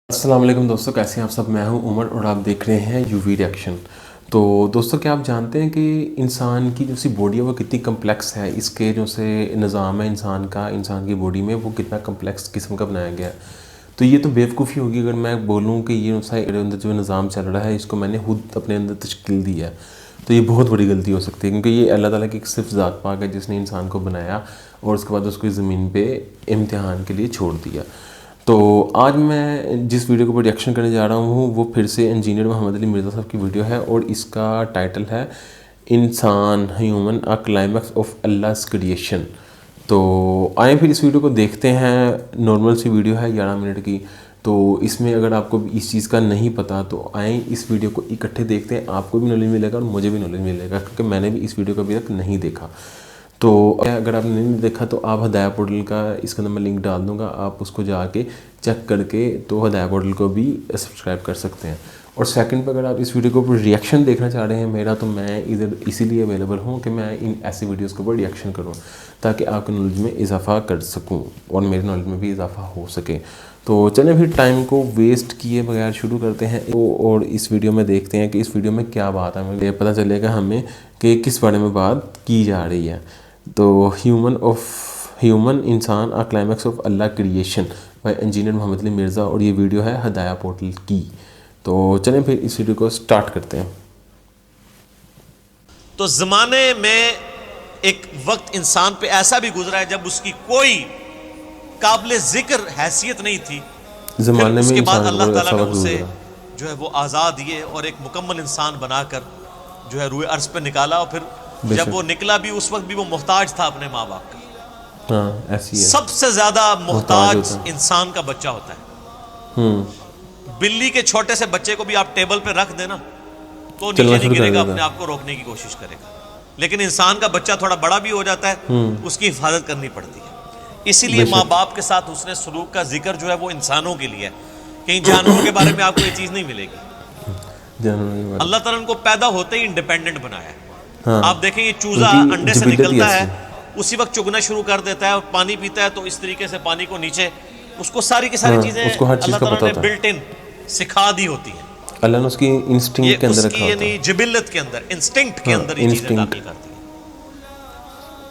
السلام علیکم دوستوں، کیسے ہیں آپ سب؟ میں ہوں عمر اور آپ دیکھ رہے ہیں یو وی ریئیکشن۔ تو دوستوں، کیا آپ جانتے ہیں کہ انسان کی جو سی باڈی ہے وہ کتنی کمپلیکس ہے؟ اس کے جو سے نظام ہے انسان کی باڈی میں وہ کتنا کمپلیکس قسم کا بنایا گیا ہے۔ تو یہ تو بیوقوفی ہوگی اگر میں بولوں کہ یہ میرے اندر جو نظام چل رہا ہے اس کو میں نے خود اپنے اندر تشکیل دی ہے، تو یہ بہت بڑی غلطی ہو سکتی ہے، کیونکہ یہ اللہ تعالیٰ کی ایک صرف ذات پاک ہے جس نے انسان کو بنایا اور اس کے بعد اس کو زمین پہ امتحان کے لیے چھوڑ دیا۔ تو آج میں جس ویڈیو کے اوپر ریئیکشن کرنے جا رہا ہوں وہ پھر سے انجینئر محمد علی مرزا صاحب کی ویڈیو ہے، اور اس کا ٹائٹل ہے انسان ہیومن اے کلائمیکس آف اللہ's کریشن۔ تو آئیں پھر اس ویڈیو کو دیکھتے ہیں۔ نارمل سی ویڈیو ہے 11 منٹ کی، تو اس میں اگر آپ کو اس چیز کا نہیں پتہ تو آئیں اس ویڈیو کو اکٹھے دیکھتے ہیں، آپ کو بھی نالج ملے گا اور مجھے بھی نالج ملے گا، کیونکہ میں نے بھی اس ویڈیو کو ابھی تک نہیں دیکھا۔ تو اگر آپ نے نہیں دیکھا تو آپ ہدایہ پورٹل کا اس کے اندر میں لنک ڈال دوں گا، آپ اس کو جا کے چیک کر کے تو ہدایہ پورٹل کو بھی سبسکرائب کر سکتے ہیں۔ اور سیکنڈ پہ اگر آپ اس ویڈیو کے اوپر ریئیکشن دیکھنا چاہ رہے ہیں میرا، تو میں ادھر اسی لیے اویلیبل ہوں کہ میں ان ایسی ویڈیوز کے اوپر ریئیکشن کروں تاکہ آپ کے نالج میں اضافہ کر سکوں اور میرے نالج میں بھی اضافہ ہو سکے۔ تو چلیں پھر ٹائم کو ویسٹ کیے بغیر شروع کرتے ہیں اور اس ویڈیو میں دیکھتے ہیں کہ اس ویڈیو میں کیا بات ہے، مجھے پتہ چلے گا ہمیں کہ کس بارے میں بات کی جا رہی ہے۔ تو ہیومن انسان اے کلائمیکس آف اللہ creation by engineer Muhammad Ali Mirza, اور یہ ویڈیو ہے ہدایہ پورٹل کی۔ تو چلیں پھر اس ویڈیو کو سٹارٹ کرتے ہیں۔ تو زمانے میں ایک وقت انسان پہ ایسا بھی گزرا ہے جب اس کی کوئی قابل ذکر حیثیت نہیں تھی، زمانے پھر اس میں کے بعد انسان اللہ کو تعالیٰ ایسا نے وقت اسے گزرا، جو ہے وہ آزاد دیے اور ایک مکمل انسان بنا کر جو ہے روئے عرض پہ نکالا، اور پھر جب وہ نکلا بھی اس وقت بھی وہ محتاج تھا اپنے ماں باپ کا۔ ہاں ایسی ہے، سب سے زیادہ محتاج محتاج ہوتا ہے۔ انسان کا بچہ ہوتا ہے۔ بلی کے چھوٹے سے بچے کو بھی آپ ٹیبل پہ رکھ دینا تو نیچے چلنا نہیں شروع کر گرے گا، دیتا اپنے آپ کو روکنے کی کوشش کرے گا۔ لیکن انسان کا بچہ تھوڑا بڑا بھی ہو جاتا ہے، اس کی حفاظت کرنی پڑتی ہے۔ اسی لیے ماں باپ کے ساتھ حسن سلوک کا ذکر جو ہے وہ انسانوں کے لیے ہے، کہیں جانوروں کے بارے میں آپ کو یہ چیز نہیں ملے گی۔ اللہ تعالیٰ نے ان کو پیدا ہوتے ہی انڈیپینڈنٹ بنایا ہے۔ آپ دیکھیں یہ چوزا انڈے سے نکلتا ہے اسی وقت چگنا شروع کر دیتا ہے اور پانی پیتا ہے، تو اس طریقے سے پانی کو نیچے اس کو ساری کی ساری چیزیں اللہ تعالیٰ نے بلٹ ان سکھا دی ہوتی ہیں۔ اللہ نے اس کی انسٹنکٹ کے اندر رکھا ہوتا ہے، یعنی جبلت کے اندر، انسٹنکٹ کے اندر یہ چیزیں داخل کرتی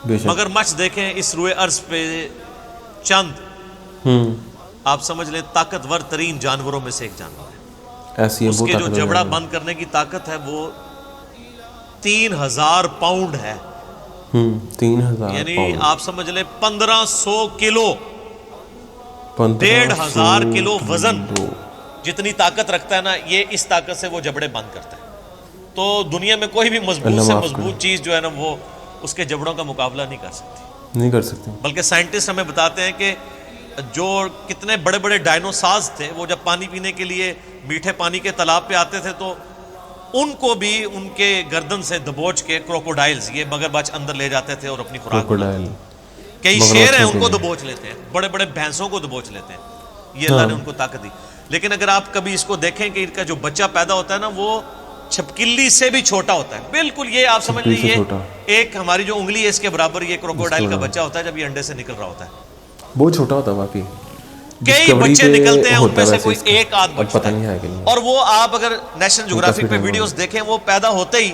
ہیں۔ مگر مچھ دیکھیں اس روئے عرض پہ چند آپ سمجھ لیں طاقتور ترین جانوروں میں سے ایک جانور ہے۔ ایسی ہے، اس کے جو جبڑا بند کرنے کی طاقت ہے وہ 3000 پاؤنڈ ہے، 3000 یعنی پاؤنڈ، آپ سمجھ لیں 1500 کلو، 1500 کلو وزن جتنی طاقت رکھتا ہے نا، یہ اس طاقت سے وہ جبڑے بند کرتا ہے۔ تو دنیا میں کوئی بھی مضبوط سے مضبوط چیز جو ہے نا وہ اس کے جبڑوں کا مقابلہ نہیں کر سکتی۔ بلکہ سائنٹسٹ ہمیں بتاتے ہیں کہ جو کتنے بڑے بڑے ڈائنوسارز تھے، وہ جب پانی پینے کے لیے میٹھے پانی کے تالاب پہ آتے تھے تو ان کو بھی ان کے گردن سے دبوچ کے کروکوڈائلز، یہ مگرمچھ اندر لے جاتے تھے اور اپنی خوراک بناتے تھے۔ کئی شیر ہیں ان کو دبوچ لیتے ہیں، بڑے بڑے بھینسوں کو دبوچ لیتے ہیں، یہ اللہ نے ان کو طاقت دی۔ لیکن اگر آپ کبھی اس کو دیکھیں کہ ان کا جو بچہ پیدا ہوتا ہے نا وہ چھپکلی سے بھی چھوٹا ہوتا ہے، بالکل یہ آپ سمجھ لیجیے ایک ہماری جو انگلی ہے اس کے برابر یہ کروکوڈائل کا بچہ ہوتا ہے جب یہ انڈے سے نکل رہا ہوتا ہے۔ بہت چھوٹا ہوتا ہے واقعی، کئی بچے نکلتے ہیں ان میں سے کوئی ایک آدھ بچتا ہے، اور وہ آپ اگر نیشنل جغرافک پہ ویڈیوز دیکھیں وہ پیدا ہوتے ہی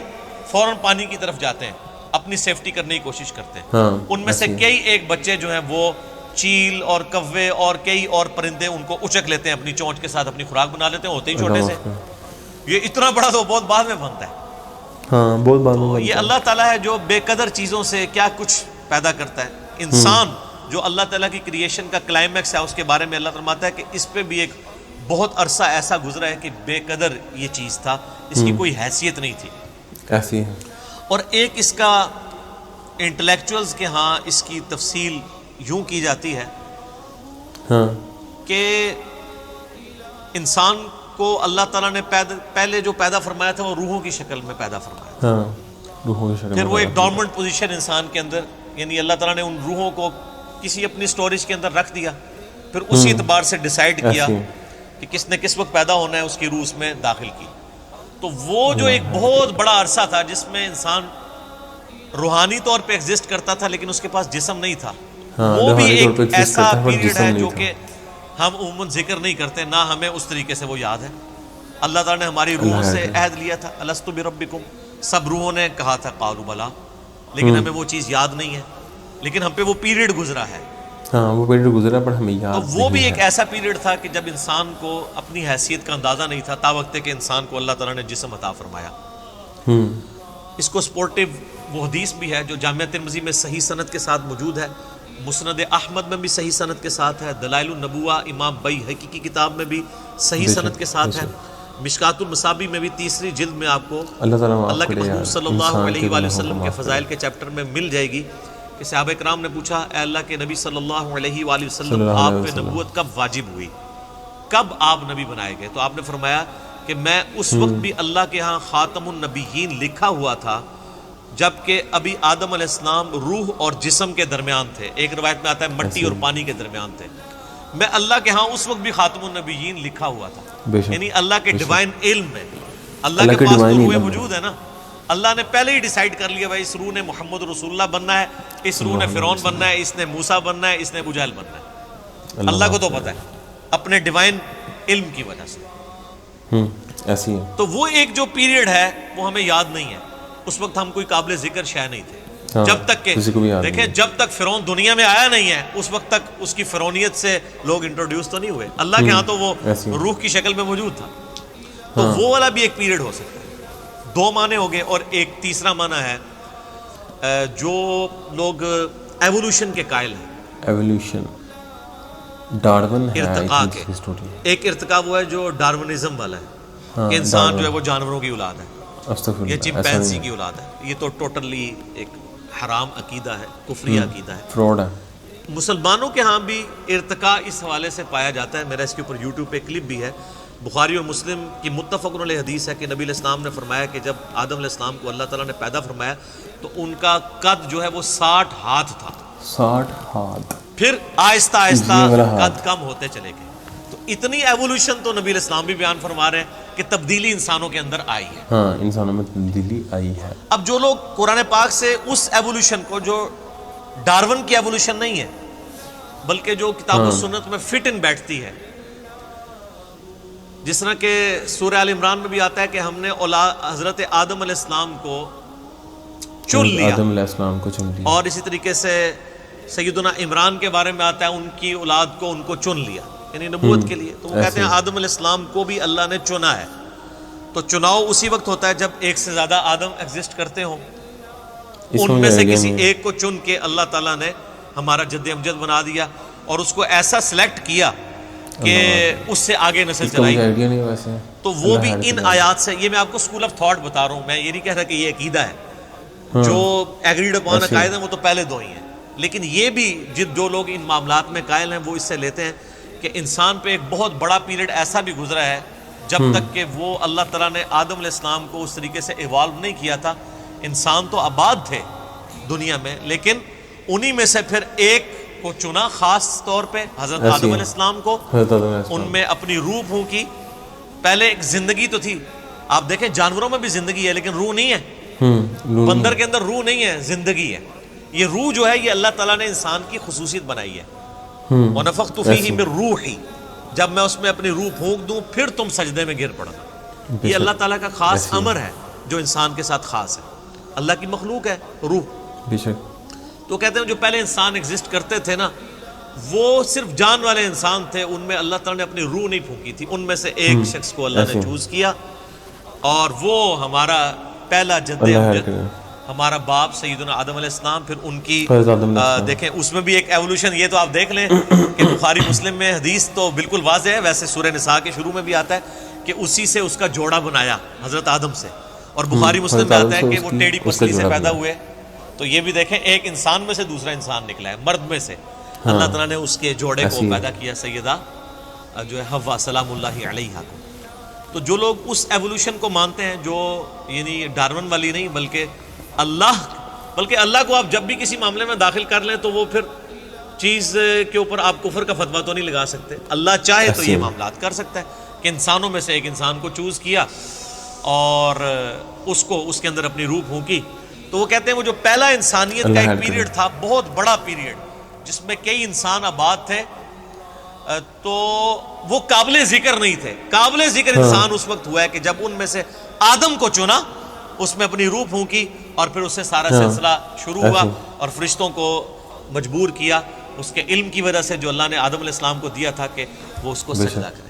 فوراً پانی کی طرف جاتے ہیں، اپنی سیفٹی کرنے کی کوشش کرتے ہیں۔ ان میں سے کئی ایک بچے جو ہیں وہ چیل اور کوے اور کئی اور پرندے ان کو اچک لیتے ہیں، اپنی چونچ کے ساتھ اپنی خوراک بنا لیتے ہیں، ہوتے ہی چھوٹے سے۔ یہ اتنا بڑا تو بہت بعد میں بنتا ہے۔ ہاں بہت بعد میں، یہ اللہ تعالیٰ ہے جو بے قدر چیزوں سے کیا کچھ پیدا کرتا ہے۔ انسان جو اللہ تعالیٰ کی کریشن کا کلائمیکس ہے، اس کے بارے میں اللہ فرماتا ہے کہ اس پہ بھی ایک بہت عرصہ ایسا گزرا ہے کہ بے قدر یہ چیز تھا، اس کی کوئی حیثیت نہیں تھی ایسی ہے۔ اور ایک اس کا انٹلیکچوئلز کے ہاں اس کی تفصیل یوں کی جاتی ہے کہ انسان کو اللہ تعالیٰ نے پہلے جو پیدا فرمایا تھا وہ روحوں کی شکل میں پیدا فرمایا تھا، پھر وہ ایک ڈورمنٹ پوزیشن انسان کے اندر، یعنی اللہ تعالیٰ نے ان روحوں کو کسی اپنی سٹوریج کے اندر رکھ دیا، پھر اسی اعتبار سے ڈیسائیڈ کیا کہ کس نے کس وقت پیدا ہونا ہے، اس کی روح اس میں داخل کی۔ تو وہ جو ایک بہت بڑا عرصہ تھا جس میں انسان روحانی طور پہ ایگزسٹ کرتا تھا لیکن اس کے پاس جسم نہیں تھا، وہ بھی ایک ایسا پیریڈ ہے جو کہ ہم عموماً ذکر نہیں کرتے، نہ ہمیں اس طریقے سے وہ یاد ہے. اللہ تعالیٰ نے ہماری روحوں سے عہد لیا تھا، الستو بربکم، سب روحوں نے کہا تھا قالوا بلا، لیکن ہمیں وہ چیز یاد نہیں ہے، لیکن ہم پہ وہ پیریڈ گزرا ہے. ہاں وہ پیریڈ گزرا پر ہمیں یاد. تو وہ بھی ایک ایسا پیریڈ تھا کہ جب انسان کو اپنی حیثیت کا اندازہ نہیں تھا، تا وقت کہ انسان کو اللہ تعالیٰ نے جسم عطا فرمایا. اس کو سپورٹیو وہ حدیث بھی ہے جو جامعہ ترمذی میں صحیح سند کے ساتھ موجود ہے، مسند احمد میں بھی صحیح سند کے ساتھ ہے، دلائل النبوہ امام بیہقی کی کتاب میں بھی صحیح سند کے ساتھ ہے، مشکات المصابیح میں بھی 3 جلد میں آپ کو اللہ کے محبوب صلی اللہ علیہ وآلہ وسلم کے فضائل کے چیپٹر میں مل جائے گی کہ صحابہ کرام نے پوچھا اے اللہ کے نبی صلی اللہ علیہ وآلہ وسلم آپ پہ نبوت کب واجب ہوئی، کب آپ نبی بنائے گئے؟ تو آپ نے فرمایا کہ میں اس وقت بھی اللہ کے ہاں خاتم النبیین لکھا ہوا تھا جبکہ ابھی آدم علیہ السلام روح اور جسم کے درمیان تھے. ایک روایت میں آتا ہے مٹی اور پانی کے درمیان تھے. میں اللہ کے ہاں اس وقت بھی خاتم النبیین لکھا ہوا تھا، یعنی اللہ کے ڈیوائن علم میں. اللہ کے پاس تو روح موجود ہے نا، اللہ نے پہلے ہی ڈیسائیڈ کر لیا بھائی اس روح نے محمد رسول اللہ بننا ہے، اس روح نے فرعون بننا ہے، اس نے موسیٰ بننا ہے، اس نے ابو جہل بننا ہے. اللہ کو تو پتہ ہے اپنے ڈیوائن علم کی وجہ سے. ایسی ہے. تو وہ ایک جو پیریڈ ہے وہ ہمیں یاد نہیں ہے. اس وقت ہم کوئی قابل ذکر شے نہیں تھے، جب تک کہ دیکھیں جب تک فرعون دنیا میں آیا نہیں ہے اس وقت تک اس کی فرعونیت سے لوگ انٹروڈیوس تو نہیں ہوئے. اللہ کے ہاں تو وہ روح کی شکل میں موجود تھا. تو وہ والا بھی ایک پیریڈ ہو سکتا ہے. 2 معنی ہو گئے، اور ایک تیسرا معنی ہے جو لوگ ایوولوشن کے قائل ہیں. ایوولوشن ڈارون ہے ارتقاء کے. ایک ارتقاء وہ ہے جو ڈارونزم والا ہے کہ انسان جو ہے وہ جانوروں کی اولاد ہے، یہ چمپینزی کی اولاد ہے. یہ تو ٹوٹلی ایک حرام عقیدہ ہے، کفری عقیدہ ہے، فراڈ ہے. مسلمانوں کے ہاں بھی ارتقاء اس حوالے سے پایا جاتا ہے. میرا اس کے اوپر یوٹیوب پہ کلپ بھی ہے، بخاری اور مسلم کی متفق علیہ حدیث ہے کہ نبی علیہ السلام نے فرمایا کہ جب آدم علیہ السلام کو اللہ تعالیٰ نے پیدا فرمایا تو ان کا قد جو ہے وہ 60 ہاتھ تھا. 60 ہاتھ. پھر آہستہ آہستہ قد کم ہوتے چلے گئے. تو اتنی ایوولوشن تو نبی علیہ السلام بھی بیان فرما رہے ہیں کہ تبدیلی انسانوں کے اندر آئی ہے. ہاں انسانوں میں تبدیلی آئی ہے. اب جو لوگ قرآن پاک سے اس ایوولوشن کو جو ڈارون کی ایوولوشن نہیں ہے بلکہ جو کتاب و سنت میں فٹ ان بیٹھتی ہے، جس طرح کہ سورہ آل عمران میں بھی آتا ہے کہ ہم نے حضرت آدم علیہ السلام کو چن لیا، آدم علیہ السلام کو چن لیا. اور اسی طریقے سے سیدنا عمران کے بارے میں آتا ہے ان کی اولاد کو ان کو چن لیا، یعنی نبوت کے لیے. تو وہ کہتے ہیں آدم علیہ السلام کو بھی اللہ نے چنا ہے. تو چناؤ اسی وقت ہوتا ہے جب ایک سے زیادہ آدم ایگزسٹ کرتے ہوں، ان میں سے کسی ایک کو چن کے اللہ تعالیٰ نے ہمارا جد امجد بنا دیا اور اس کو ایسا سلیکٹ کیا کہ اس سے آگے نسل چلائی. تو وہ بھی ان آیات سے، یہ میں آپ کو اسکول آف تھاٹ بتا رہا ہوں، میں یہ نہیں کہہ رہا کہ یہ عقیدہ ہے. جو ایگریڈ اپون عقائد ہیں وہ تو پہلے 2 ہی ہیں، لیکن یہ بھی جو لوگ ان معاملات میں قائل ہیں وہ اس سے لیتے ہیں کہ انسان پہ ایک بہت بڑا پیریڈ ایسا بھی گزرا ہے جب تک کہ وہ اللہ تعالیٰ نے آدم علیہ السلام کو اس طریقے سے ایوالو نہیں کیا تھا. انسان تو آباد تھے دنیا میں، لیکن انہی میں سے پھر ایک کو چنا خاص طور پہ حضرت آدم علیہ السلام کو، ان میں اپنی روح پھونکی. پہلے ایک زندگی تو تھی، آپ دیکھیں جانوروں میں بھی زندگی ہے لیکن روح نہیں ہے. بندر کے اندر روح نہیں ہے، زندگی ہے. یہ روح جو ہے یہ اللہ تعالیٰ نے انسان کی خصوصیت بنائی ہے. وَنَفَخْتُ فِيهِ مِن رُوحِي، جب میں اس میں اپنی روح پھونک دوں پھر تم سجدے میں گر پڑنا. یہ اللہ تعالیٰ کا خاص امر ہے جو انسان کے ساتھ خاص ہے. اللہ کی مخلوق ہے روح. تو کہتے ہیں جو پہلے انسان ایگزسٹ کرتے تھے نا وہ صرف جان والے انسان تھے، ان میں اللہ تعالیٰ نے اپنی روح نہیں پھونکی تھی. ان میں سے ایک شخص کو اللہ نے چوز کیا اور وہ ہمارا پہلا جد امجد، ہمارا باپ سیدنا آدم علیہ السلام. پھر ان کی دیکھیں اس میں بھی ایک ایوولوشن، یہ تو آپ دیکھ لیں کہ بخاری مسلم میں حدیث تو بالکل واضح ہے. ویسے سورہ نساء کے شروع میں بھی آتا ہے کہ اسی سے اس کا جوڑا بنایا حضرت آدم سے، اور بخاری مسلم میں آتا ہے کہ وہ ٹیڑھی پسلی سے پیدا ہوئے. تو یہ بھی دیکھیں ایک انسان میں سے دوسرا انسان نکلا ہے، مرد میں سے اللہ تعالیٰ نے اس کے جوڑے کو پیدا کیا، سیدہ جو ہے حوا سلام اللہ علیہا کو. تو جو لوگ اس ایوولوشن کو مانتے ہیں جو یعنی ڈارون والی نہیں بلکہ اللہ کو آپ جب بھی کسی معاملے میں داخل کر لیں تو وہ پھر چیز کے اوپر آپ کفر کا فتویٰ تو نہیں لگا سکتے. اللہ چاہے تو یہ معاملات کر سکتا ہے کہ انسانوں میں سے ایک انسان کو چوز کیا اور اس کو اس کے اندر اپنی روح پھونکی. تو وہ کہتے ہیں وہ جو پہلا انسانیت کا ایک پیریڈ تھا، بہت بڑا پیریڈ، جس میں کئی انسان آباد تھے تو وہ قابل ذکر نہیں تھے. قابل ذکر انسان اس وقت ہوا ہے کہ جب ان میں سے آدم کو چنا, اس میں اپنی روح پھونکی, اور پھر اس سے سارا سلسلہ شروع ہوا, اور فرشتوں کو مجبور کیا اس کے علم کی وجہ سے جو اللہ نے آدم علیہ السلام کو دیا تھا کہ وہ اس کو سجدہ کرے.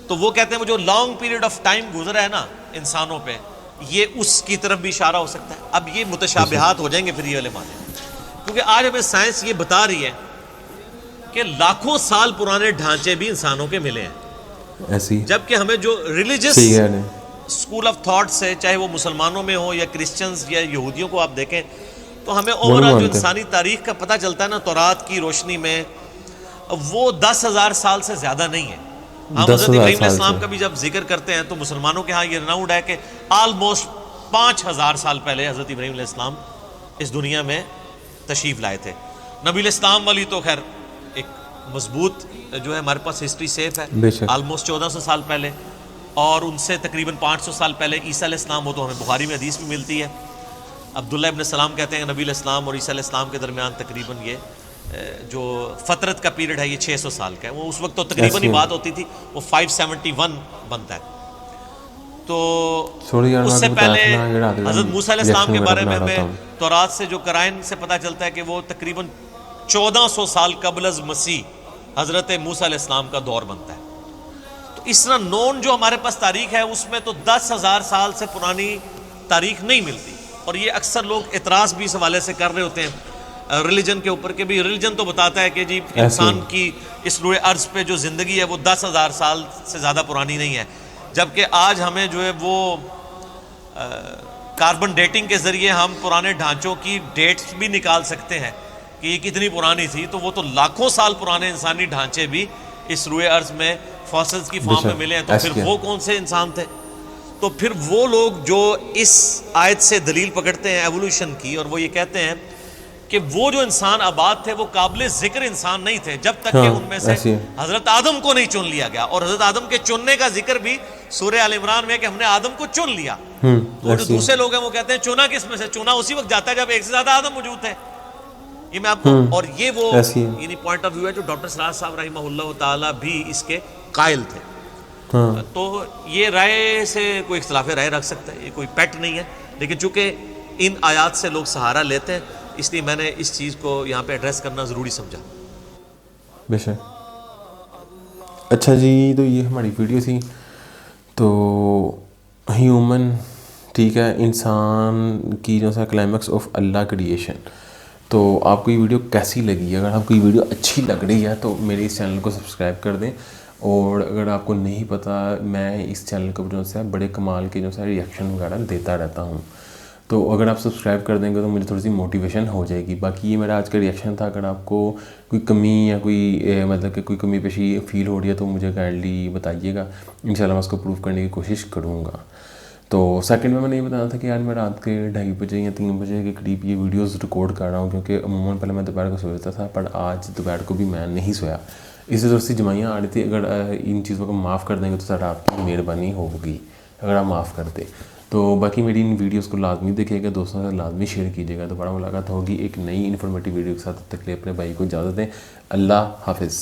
تو وہ کہتے ہیں وہ جو لانگ پیریڈ آف ٹائم گزرا ہے نا انسانوں پہ, یہ اس کی طرف بھی اشارہ ہو سکتا ہے. اب یہ متشابہات ہو جائیں گے پھر یہ والے معنی, کیونکہ آج ہمیں سائنس یہ بتا رہی ہے کہ لاکھوں سال پرانے ڈھانچے بھی انسانوں کے ملے ہیں ایسی, جبکہ ہمیں جو ریلیجس اسکول آف تھاٹ سے, چاہے وہ مسلمانوں میں ہو یا کرسچنز یا یہودیوں کو آپ دیکھیں, تو ہمیں اوورآل جو انسانی تاریخ کا پتہ چلتا ہے نا تورات کی روشنی میں, وہ 10,000 سال سے زیادہ نہیں ہے. ہم حضرت ابراہیم علیہ السلام کا بھی جب ذکر کرتے ہیں تو مسلمانوں کے ہاں یہ رناؤنڈ ہے کہ آلموسٹ 5,000 سال پہلے حضرت ابراہیم علیہ السلام اس دنیا میں تشریف لائے تھے. نبی علیہ السلام والی تو خیر ایک مضبوط جو ہے ہمارے پاس ہسٹری سیف ہے, آلموسٹ 1400 سال پہلے, اور ان سے تقریباً 500 سال پہلے عیسیٰ علیہ السلام, وہ تو ہمیں بخاری میں حدیث بھی ملتی ہے. عبداللہ ابن سلام کہتے ہیں کہ نبی علیہ السلام اور عیسیٰ علیہ السلام کے درمیان تقریباً یہ جو فترت کا پیریڈ ہے یہ 600 سال کا ہے. وہ اس وقت تو تقریباً ہی بات ہوتی تھی, وہ 571 بنتا ہے. تو اس سے پہلے حضرت موسیٰ علیہ السلام کے بارے میں ہمیں تورات سے جو قرائن سے پتہ چلتا ہے کہ وہ تقریباً 1400 سال قبل از مسیح حضرت موسیٰ علیہ السلام کا دور بنتا ہے. تو اس طرح نون جو ہمارے پاس تاریخ ہے اس میں تو 10,000 سال سے پرانی تاریخ نہیں ملتی. اور یہ اکثر لوگ اعتراض بھی اس حوالے سے کر رہے ہوتے ہیں ریلیجن کے اوپر کہ بھی ریلیجن تو بتاتا ہے کہ جی انسان کی اس روئے ارض پہ جو زندگی ہے وہ 10,000 سال سے زیادہ پرانی نہیں ہے, جبکہ آج ہمیں جو ہے وہ کاربن ڈیٹنگ کے ذریعے ہم پرانے ڈھانچوں کی ڈیٹس بھی نکال سکتے ہیں کہ یہ کتنی پرانی تھی. تو وہ تو لاکھوں سال پرانے انسانی ڈھانچے بھی اس روئے ارض میں فاسلز کی فارم میں ملے ہیں. تو پھر وہ کون سے انسان تھے؟ تو پھر وہ لوگ جو اس آیت سے دلیل پکڑتے ہیں ایوولوشن کی, اور وہ یہ کہتے ہیں کہ وہ جو انسان آباد تھے وہ قابل ذکر انسان نہیں تھے جب تک کہ ان میں سے حضرت آدم کو نہیں چن لیا گیا. اور حضرت آدم کے چننے کا ذکر بھی سورہ آل عمران میں کہ ہم نے آدم کو چن لیا. تو جو دوسرے لوگ ہیں وہ کہتے ہیں چنا کس میں سے؟ چنا اسی وقت جاتا ہے جب ایک سے زیادہ آدم موجود تھے. یہ میں آپ کو, اور یہ وہ یعنی پوائنٹ آف ویو ہے جو ڈاکٹر سراج صاحب رحمہ اللہ تعالیٰ بھی اس کے قائل تھے. تو یہ رائے سے کوئی اختلاف رائے رکھ سکتا ہے, یہ کوئی پیٹ نہیں ہے, لیکن چونکہ ان آیات سے لوگ سہارا لیتے ہیں اس لیے میں نے اس چیز کو یہاں پہ ایڈریس کرنا ضروری سمجھا. بے شک. اچھا جی, تو یہ ہماری ویڈیو تھی. تو ہیومن, ٹھیک ہے, انسان کی جو سا کلائمیکس آف اللہ کریشن. تو آپ کو یہ ویڈیو کیسی لگی؟ اگر آپ کو یہ ویڈیو اچھی لگ رہی ہے تو میرے اس چینل کو سبسکرائب کر دیں. اور اگر آپ کو نہیں پتہ, میں اس چینل کو جو ہے بڑے کمال کے جو ہے ریئیکشن وغیرہ دیتا رہتا ہوں. تو اگر آپ سبسکرائب کر دیں گے تو مجھے تھوڑی سی موٹیویشن ہو جائے گی. باقی یہ میرا آج کا ریئیکشن تھا. اگر آپ کو کوئی کمی یا کوئی مطلب کہ کوئی کمی پیشی فیل ہو رہی ہے تو مجھے کائنڈلی بتائیے گا, انشاءاللہ میں اس کو پروف کرنے کی کوشش کروں گا. تو سیکنڈ میں نے یہ بتانا تھا کہ آج میں رات کے 2:30 بجے یا 3 بجے کے قریب یہ ویڈیوز ریکارڈ کر رہا ہوں, کیونکہ عموماً پہلے میں دوپہر کو سوچتا تھا, پر آج دوپہر کو بھی میں نہیں سویا. اس سے دوستی جمعیاں آ رہی تھی. اگر ان چیزوں کو معاف کر دیں گے تو سر آپ کی مہربانی ہوگی اگر آپ معاف کر دیں. تو باقی میری ان ویڈیوز کو لازمی دیکھیے گا, دوستوں سے لازمی شیئر کیجیے گا. دوبارہ ملاقات ہوگی ایک نئی انفارمیٹیو ویڈیو کے ساتھ. تب تک کے لیے اپنے بھائی کو اجازت دیں. اللہ حافظ.